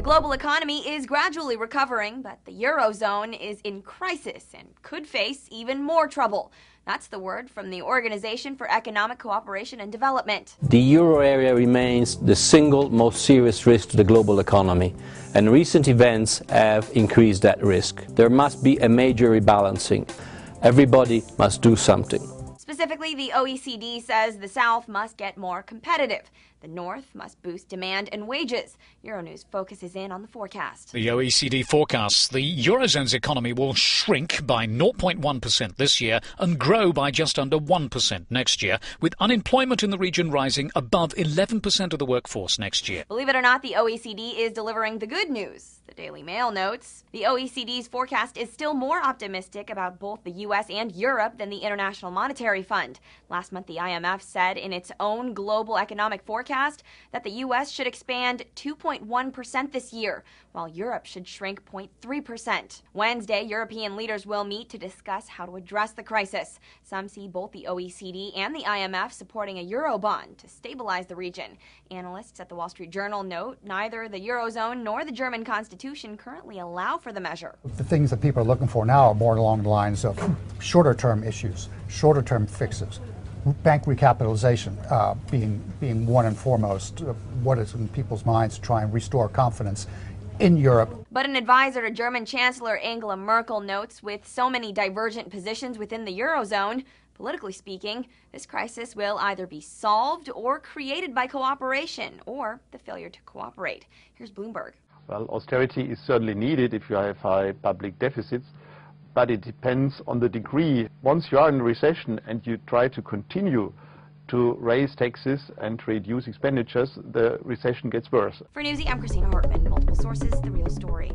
The global economy is gradually recovering, but the Eurozone is in crisis and could face even more trouble. That's the word from the Organization for Economic Cooperation and Development. The euro area remains the single most serious risk to the global economy, and recent events have increased that risk. There must be a major rebalancing. Everybody must do something. Specifically, the OECD says the South must get more competitive. The North must boost demand and wages. Euronews focuses in on the forecast. The OECD forecasts the Eurozone's economy will shrink by 0.1% this year and grow by just under 1% next year, with unemployment in the region rising above 11% of the workforce next year. Believe it or not, the OECD is delivering the good news. The Daily Mail notes the OECD's forecast is still more optimistic about both the U.S. and Europe than the International Monetary Fund. Last month, the IMF said in its own global economic forecast that the U.S. should expand 2.1% this year, while Europe should shrink 0.3%. Wednesday, European leaders will meet to discuss how to address the crisis. Some see both the OECD and the IMF supporting a Eurobond to stabilize the region. Analysts at the Wall Street Journal note neither the Eurozone nor the German Constitution currently allow for the measure. The things that people are looking for now are more along the lines of shorter-term issues, shorter-term fixes. Bank recapitalization being one and foremost what is in people's minds to try and restore confidence in Europe. But an advisor to German Chancellor Angela Merkel notes with so many divergent positions within the Eurozone, politically speaking, this crisis will either be solved or created by cooperation or the failure to cooperate. Here's Bloomberg. Well, austerity is certainly needed if you have high public deficits, but it depends on the degree. Once you are in a recession and you try to continue to raise taxes and reduce expenditures, the recession gets worse. For Newsy, I'm Christina Hartman. Multiple sources, The Real Story.